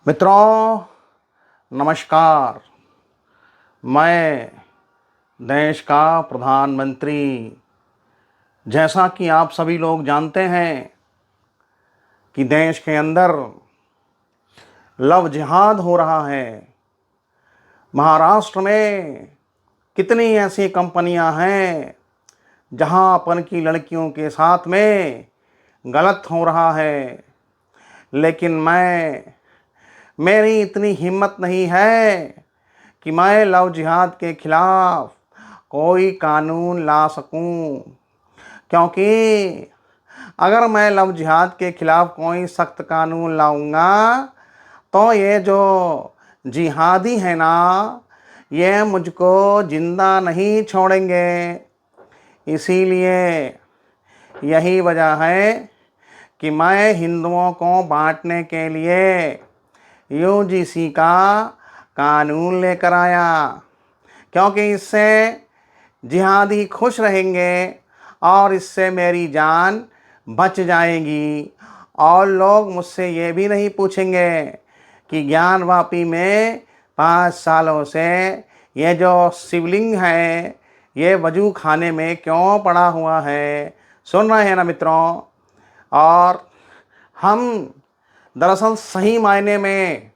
मित्रों नमस्कार। मैं देश का प्रधानमंत्री, जैसा कि आप सभी लोग जानते हैं कि देश के अंदर लव जिहाद हो रहा है। महाराष्ट्र में कितनी ऐसी कंपनियां हैं जहां अपन की लड़कियों के साथ में गलत हो रहा है, लेकिन मेरी इतनी हिम्मत नहीं है कि मैं लव जिहाद के खिलाफ कोई कानून ला सकूं, क्योंकि अगर मैं लव जिहाद के खिलाफ कोई सख्त कानून लाऊंगा तो ये जो जिहादी है ना, ये मुझको जिंदा नहीं छोड़ेंगे। इसीलिए यही वजह है कि मैं हिंदुओं को बांटने के लिए यूजीसी का कानून लेकर आया, क्योंकि इससे जिहादी खुश रहेंगे और इससे मेरी जान बच जाएगी। और लोग मुझसे ये भी नहीं पूछेंगे कि ज्ञानवापी में 5 सालों से ये जो शिवलिंग है ये वजू खाने में क्यों पड़ा हुआ है। सुन रहे हैं ना मित्रों। और हम दरअसल सही मायने में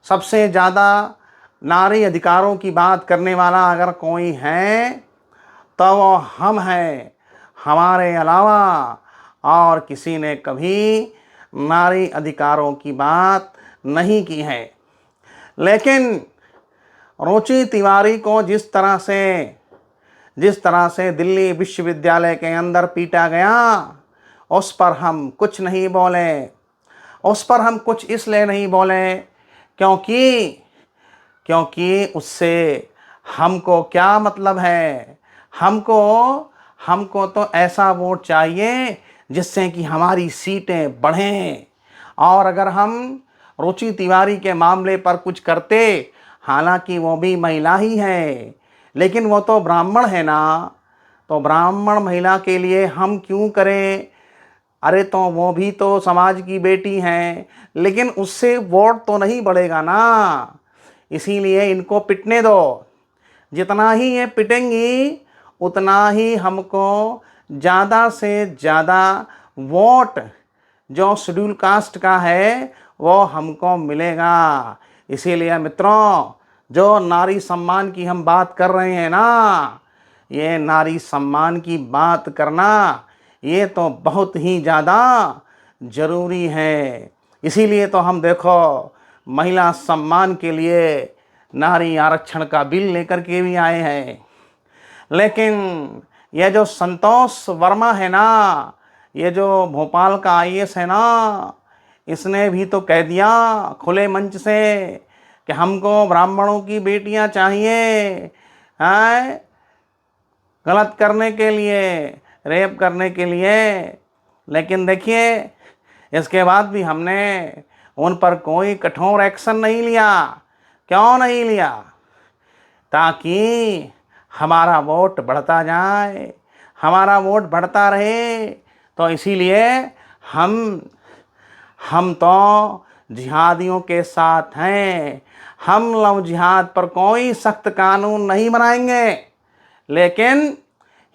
सबसे ज़्यादा नारी अधिकारों की बात करने वाला अगर कोई है तो वो हम हैं। हमारे अलावा और किसी ने कभी नारी अधिकारों की बात नहीं की है। लेकिन रुचि तिवारी को जिस तरह से दिल्ली विश्वविद्यालय के अंदर पीटा गया, उस पर हम कुछ नहीं बोले। उस पर हम कुछ इसलिए नहीं बोले क्योंकि उससे हमको क्या मतलब है। हमको तो ऐसा वोट चाहिए जिससे कि हमारी सीटें बढ़ें। और अगर हम रुचि तिवारी के मामले पर कुछ करते, हालांकि वो भी महिला ही है, लेकिन वो तो ब्राह्मण है ना, तो ब्राह्मण महिला के लिए हम क्यों करें। अरे तो वो भी तो समाज की बेटी हैं, लेकिन उससे वोट तो नहीं बढ़ेगा ना। इसीलिए इनको पिटने दो। जितना ही ये पिटेंगी उतना ही हमको ज़्यादा से ज़्यादा वोट जो शेड्यूल कास्ट का है वो हमको मिलेगा। इसीलिए मित्रों, जो नारी सम्मान की हम बात कर रहे हैं ना, ये नारी सम्मान की बात करना ये तो बहुत ही ज़्यादा ज़रूरी है। इसीलिए तो हम देखो महिला सम्मान के लिए नारी आरक्षण का बिल लेकर के भी आए हैं। लेकिन ये जो संतोष वर्मा है ना, ये जो भोपाल का आईएएस है ना, इसने भी तो कह दिया खुले मंच से कि हमको ब्राह्मणों की बेटियां चाहिए हैं, गलत करने के लिए, रेप करने के लिए। लेकिन देखिए, इसके बाद भी हमने उन पर कोई कठोर एक्शन नहीं लिया। क्यों नहीं लिया? ताकि हमारा वोट बढ़ता जाए, हमारा वोट बढ़ता रहे। तो इसीलिए हम तो जिहादियों के साथ हैं। हम लव जिहाद पर कोई सख्त कानून नहीं बनाएंगे, लेकिन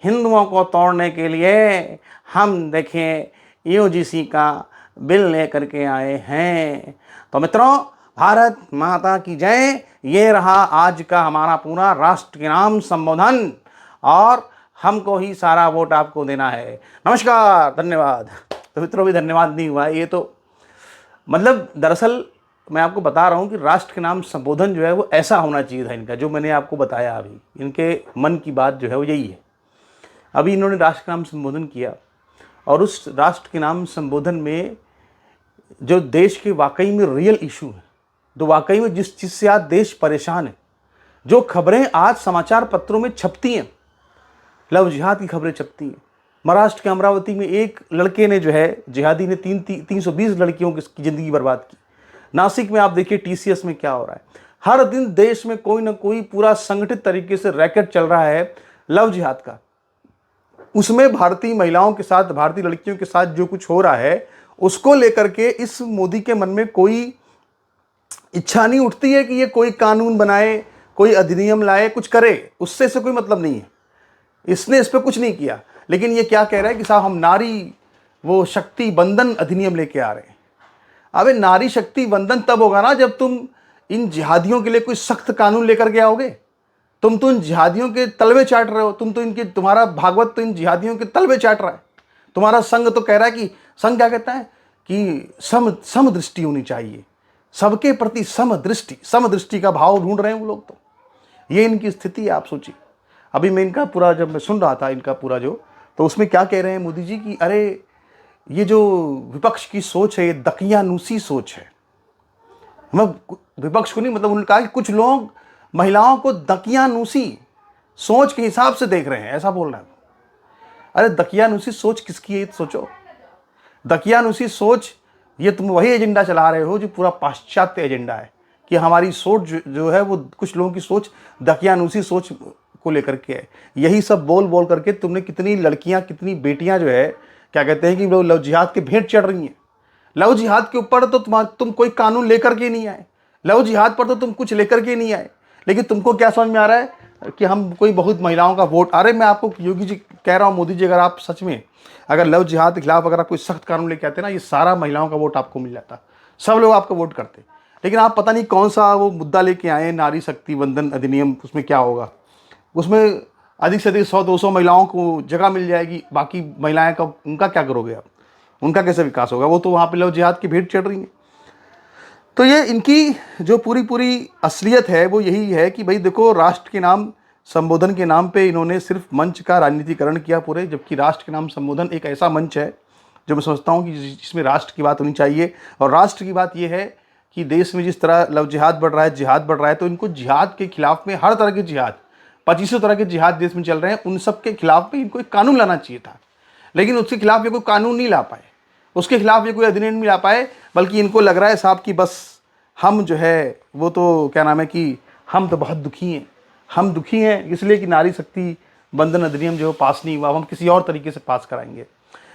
हिंदुओं को तोड़ने के लिए हम देखें यूजीसी का बिल लेकर के आए हैं। तो मित्रों, भारत माता की जय। ये रहा आज का हमारा पूरा राष्ट्र के नाम संबोधन, और हमको ही सारा वोट आपको देना है। नमस्कार, धन्यवाद। तो मित्रों, भी धन्यवाद नहीं हुआ, ये तो मतलब दरअसल मैं आपको बता रहा हूँ कि राष्ट्र के नाम संबोधन जो है वो ऐसा होना चाहिए था इनका, जो मैंने आपको बताया। अभी इनके मन की बात जो है वो यही है। अभी इन्होंने राष्ट्र के नाम संबोधन किया, और उस राष्ट्र के नाम संबोधन में जो देश के वाकई में रियल इशू है, तो वाकई में जिस चीज़ से आज देश परेशान है, जो खबरें आज समाचार पत्रों में छपती हैं, लव जिहाद की खबरें छपती हैं। महाराष्ट्र के अमरावती में एक लड़के ने जो है, जिहादी ने 320 लड़कियों की ज़िंदगी बर्बाद की। नासिक में आप देखिए टीसीएस में क्या हो रहा है। हर दिन देश में कोई ना कोई पूरा संगठित तरीके से रैकेट चल रहा है लव जिहाद का। उसमें भारतीय महिलाओं के साथ, भारतीय लड़कियों के साथ जो कुछ हो रहा है, उसको लेकर के इस मोदी के मन में कोई इच्छा नहीं उठती है कि ये कोई कानून बनाए, कोई अधिनियम लाए, कुछ करे, उससे कोई मतलब नहीं है। इसने इस पर कुछ नहीं किया, लेकिन ये क्या कह रहा है कि साहब हम नारी वो शक्ति बंधन अधिनियम लेके आ रहे हैं। अबे नारी शक्ति बंधन तब होगा ना जब तुम इन जिहादियों के लिए कोई सख्त कानून लेकर के आओगे। तुम तो इन जिहादियों के तलवे चाट रहे हो, तुम्हारा भागवत तो इन जिहादियों के तलवे चाट रहा है। तुम्हारा संघ तो कह रहा है कि, संघ क्या कहता है कि समदृष्टि होनी चाहिए, सबके प्रति समदृष्टि का भाव ढूंढ रहे हैं वो लोग। तो ये इनकी स्थिति है, आप सोचिए। अभी मैं इनका पूरा जब मैं सुन रहा था इनका पूरा तो उसमें क्या कह रहे हैं मोदी जी कि अरे ये जो विपक्ष की सोच है ये दकियानूसी सोच है। मतलब विपक्ष को नहीं, मतलब उन्होंने कहा कि कुछ लोग महिलाओं को दकियानूसी सोच के हिसाब से देख रहे हैं, ऐसा बोल रहे हैं। अरे दकियानूसी सोच किसकी है सोचो। दकियानूसी सोच, ये तुम वही एजेंडा चला रहे हो जो पूरा पाश्चात्य एजेंडा है कि हमारी सोच जो है वो कुछ लोगों की सोच दकियानूसी सोच को लेकर के है। यही सब बोल बोल करके तुमने कितनी लड़कियां, कितनी बेटियां जो है क्या कहते हैं कि वो लव जिहाद के भेंट चढ़ रही हैं। लव जिहाद के ऊपर तो तुम कोई कानून लेकर के नहीं आए, लव जिहाद पर तो तुम कुछ लेकर के नहीं आए, लेकिन तुमको क्या समझ में आ रहा है कि हम कोई बहुत महिलाओं का वोट। अरे मैं आपको योगी जी कह रहा हूँ, मोदी जी, अगर आप सच में अगर लव जिहाद के खिलाफ अगर आप कोई सख्त कानून लेके आते ना, ये सारा महिलाओं का वोट आपको मिल जाता, सब लोग आपका वोट करते। लेकिन आप पता नहीं कौन सा वो मुद्दा लेके आए, नारी शक्ति बंधन अधिनियम, उसमें क्या होगा, उसमें अधिक से अधिक 100-200 महिलाओं को जगह मिल जाएगी, बाकी महिलाएं का उनका क्या करोगे आप, उनका कैसे विकास होगा? वो तो वहाँ पे लव जिहाद की भेंट चढ़ रही हैं। तो ये इनकी जो पूरी असलियत है वो यही है कि भाई देखो, राष्ट्र के नाम संबोधन के नाम पे इन्होंने सिर्फ मंच का राजनीतिकरण किया पूरे, जबकि राष्ट्र के नाम संबोधन एक ऐसा मंच है जो मैं समझता हूँ कि जिसमें राष्ट्र की बात होनी चाहिए। और राष्ट्र की बात यह है कि देश में जिस तरह लव जिहाद बढ़ रहा है, जिहाद बढ़ रहा है, तो इनको जिहाद के खिलाफ में हर तरह के जिहाद, 2500 तरह के जिहाद देश में चल रहे हैं, उन सब के खिलाफ में इनको एक कानून लाना चाहिए था। लेकिन उसके खिलाफ ये कोई कानून नहीं ला पाए, उसके खिलाफ ये कोई अधिनियम नहीं ला पाए, बल्कि इनको लग रहा है साहब कि बस हम जो है वो तो क्या नाम है कि हम तो बहुत दुखी हैं, हम दुखी हैं इसलिए कि नारी शक्ति बंधन अधिनियम जो पास नहीं हुआ, हम किसी और तरीके से पास कराएंगे।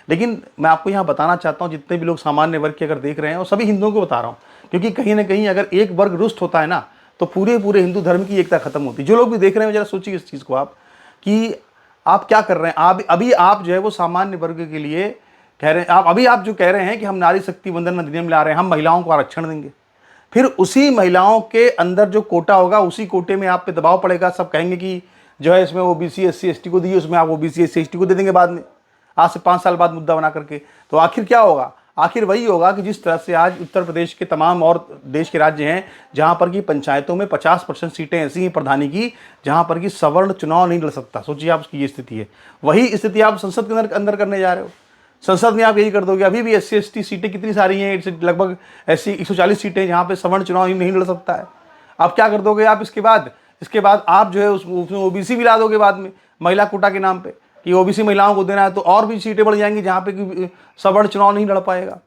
लेकिन मैं आपको यहाँ बताना चाहता हूँ, जितने भी लोग सामान्य वर्ग के अगर देख रहे हैं, और सभी हिंदुओं को बता रहा हूँ, क्योंकि कहीं ना कहीं अगर एक वर्ग रुष्ट होता है ना तो पूरे हिंदू धर्म की एकता खत्म होती है। जो लोग भी देख रहे हैं जरा सोचिए इस चीज़ को आप कि आप क्या कर रहे हैं। अभी आप जो है वो सामान्य वर्ग के लिए कह रहे हैं, आप जो कह रहे हैं कि हम नारी शक्ति बंधन अधिनियम ला रहे हैं, हम महिलाओं को आरक्षण देंगे, फिर उसी महिलाओं के अंदर जो कोटा होगा उसी कोटे में आप पे दबाव पड़ेगा। सब कहेंगे कि जो है इसमें ओबीसी एससी एसटी को दिए, उसमें आप ओबीसी एससी एसटी को दे देंगे बाद में, आज से 5 साल बाद मुद्दा बना करके। तो आखिर क्या होगा? आखिर वही होगा कि जिस तरह से आज उत्तर प्रदेश के तमाम और देश के राज्य हैं जहां पर कि पंचायतों में 50% सीटें ऐसी हैं प्रधानी की जहां पर कि सवर्ण चुनाव नहीं लड़ सकता। सोचिए आप, उसकी ये स्थिति है। वही स्थिति आप संसद के अंदर करने जा रहे हो। संसद में आप यही कर दोगे। अभी भी एससी एसटी सीटें कितनी सारी हैं, लगभग ऐसी 140 सीटें जहाँ पे सवर्ण चुनाव नहीं लड़ सकता है। आप क्या कर दोगे आप इसके बाद आप जो है उसमें ओबीसी भी ला दोगे बाद में, महिला कोटा के नाम पे कि ओबीसी महिलाओं को देना है, तो और भी सीटें बढ़ जाएंगी जहाँ पे सवर्ण चुनाव नहीं लड़ पाएगा।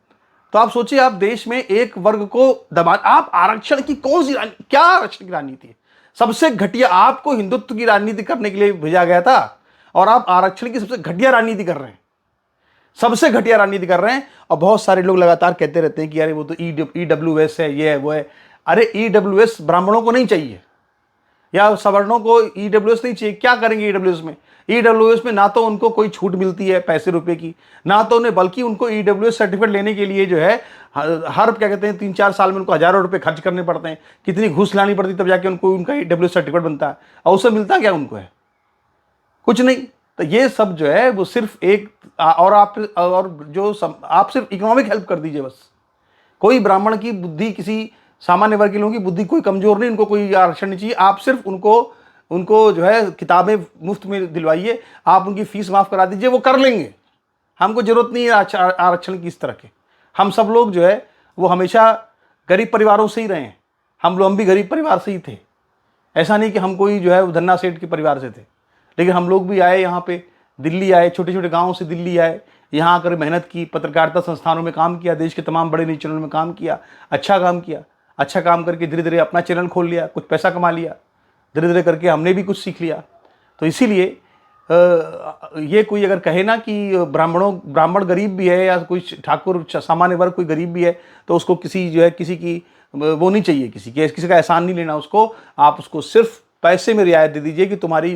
तो आप सोचिए, आप देश में एक वर्ग को दबा, आप आरक्षण की क्या आरक्षण की राजनीति है? सबसे घटिया, आपको हिंदुत्व की राजनीति करने के लिए भेजा गया था और आप आरक्षण की सबसे घटिया राजनीति कर रहे हैं, सबसे घटिया राजनीति कर रहे हैं। और बहुत सारे लोग लगातार कहते रहते हैं कि अरे वो तो ईडब्ल्यूएस है, ये है वो है। अरे ईडब्ल्यूएस ब्राह्मणों को नहीं चाहिए या सवर्णों को ईडब्ल्यूएस नहीं चाहिए। क्या करेंगे ईडब्ल्यूएस में? ईडब्ल्यूएस में ना तो उनको कोई छूट मिलती है पैसे रुपए की, ना तो उन्हें, बल्कि उनको ईडब्ल्यूएस सर्टिफिकेट लेने के लिए जो है हर क्या कहते हैं 3-4 साल में उनको हजारों रुपए खर्च करने पड़ते हैं, कितनी घूस लानी पड़ती तब जाके उनको उनका ईडब्ल्यूएस सर्टिफिकेट बनता है। और उससे मिलता क्या उनको है? कुछ नहीं। तो ये सब जो है वो सिर्फ एक आप सिर्फ इकोनॉमिक हेल्प कर दीजिए बस। कोई ब्राह्मण की बुद्धि, किसी सामान्य वर्ग के लोगों की बुद्धि कोई कमजोर नहीं, उनको कोई आरक्षण नहीं चाहिए। आप सिर्फ उनको जो है किताबें मुफ्त में दिलवाइए, आप उनकी फीस माफ करा दीजिए, वो कर लेंगे। हमको जरूरत नहीं है आरक्षण की इस तरह के। हम सब लोग जो है वो हमेशा गरीब परिवारों से ही रहे हैं। हम भी गरीब परिवार से ही थे। ऐसा नहीं कि हम कोई जो है धन्ना सेठ के परिवार से थे, लेकिन हम लोग भी आए यहाँ पे, दिल्ली आए, छोटे छोटे गाँव से दिल्ली आए, यहाँ आकर मेहनत की, पत्रकारिता संस्थानों में काम किया, देश के तमाम बड़े न्यूज़ चैनल में काम किया, अच्छा काम किया। अच्छा काम करके धीरे धीरे अपना चैनल खोल लिया, कुछ पैसा कमा लिया, धीरे धीरे करके हमने भी कुछ सीख लिया। तो इसीलिए ये कोई अगर कहे ना कि ब्राह्मण गरीब भी है या कोई ठाकुर सामान्य वर्ग कोई गरीब भी है, तो उसको किसी की वो नहीं चाहिए, किसी का एहसान नहीं लेना उसको। आप उसको सिर्फ पैसे में रियायत दे दीजिए कि तुम्हारी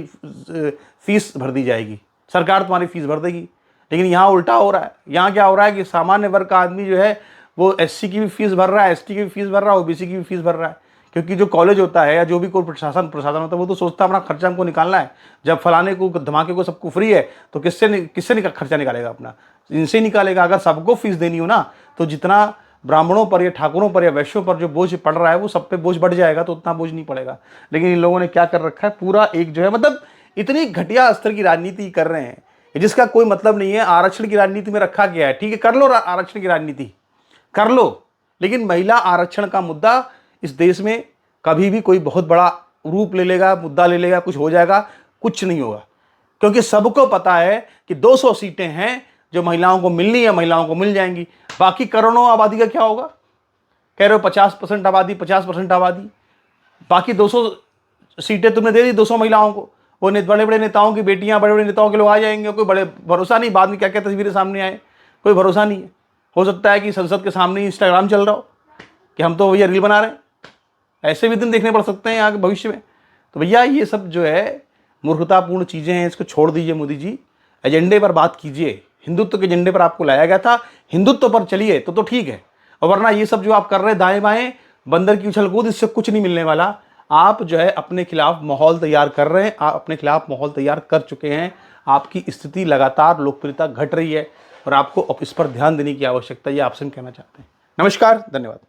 फीस भर दी जाएगी, सरकार तुम्हारी फीस भर देगी। लेकिन यहाँ उल्टा हो रहा है। यहाँ क्या हो रहा है कि सामान्य वर्ग का आदमी जो है वो एससी की भी फीस भर रहा है, एसटी की भी फीस भर रहा है, ओबीसी की भी फीस भर रहा है। क्योंकि जो कॉलेज होता है या जो भी कोई प्रशासन होता है वो तो सोचता है अपना खर्चा हमको निकालना है। जब फलाने को धमाके को सबको फ्री है तो किससे खर्चा निकालेगा अपना? इनसे निकालेगा। अगर सबको फीस देनी हो ना तो जितना ब्राह्मणों पर या ठाकुरों पर या वैश्यों पर जो बोझ पड़ रहा है वो सब पे बोझ बढ़ जाएगा, तो उतना बोझ नहीं पड़ेगा। लेकिन इन लोगों ने क्या कर रखा है, पूरा एक जो है मतलब इतनी घटिया स्तर की राजनीति कर रहे हैं जिसका कोई मतलब नहीं है। आरक्षण की राजनीति में रखा गया है, ठीक है, कर लो आरक्षण की राजनीति कर लो, लेकिन महिला आरक्षण का मुद्दा इस देश में कभी भी कोई बहुत बड़ा रूप ले लेगा, मुद्दा ले लेगा, कुछ हो जाएगा, कुछ नहीं होगा। क्योंकि सबको पता है कि 200 सीटें हैं जो महिलाओं को मिलनी है, महिलाओं को मिल जाएंगी। बाकी करोड़ों आबादी का क्या होगा? कह रहे हो 50% आबादी, 50% आबादी, बाकी 200 सीटें तुमने दे दी 200 महिलाओं को। वो बड़े बड़े नेताओं की बेटियां, बड़े बड़े नेताओं के लोग आ जाएंगे, कोई बड़े भरोसा नहीं बाद में क्या क्या तस्वीरें सामने आए, कोई भरोसा नहीं है। हो सकता है कि संसद के सामने इंस्टाग्राम चल रहा हो कि हम तो भैया रील बना रहे हैं। ऐसे भी दिन देखने पड़ सकते हैं आगे भविष्य में। तो भैया ये सब जो है मूर्खतापूर्ण चीज़ें हैं, इसको छोड़ दीजिए मोदी जी। एजेंडे पर बात कीजिए, हिंदुत्व के एजेंडे पर आपको लाया गया था, हिंदुत्व पर चलिए तो ठीक है। और वरना ये सब जो आप कर रहे हैं दाएं बाएं बंदर की उछल कूद, इससे कुछ नहीं मिलने वाला। आप जो है अपने खिलाफ माहौल तैयार कर रहे हैं, आप अपने खिलाफ माहौल तैयार कर चुके हैं। आपकी स्थिति लगातार लोकप्रियता घट रही है और आपको अब इस पर ध्यान देने की आवश्यकता है, ये आपसे हम कहना चाहते हैं। नमस्कार, धन्यवाद।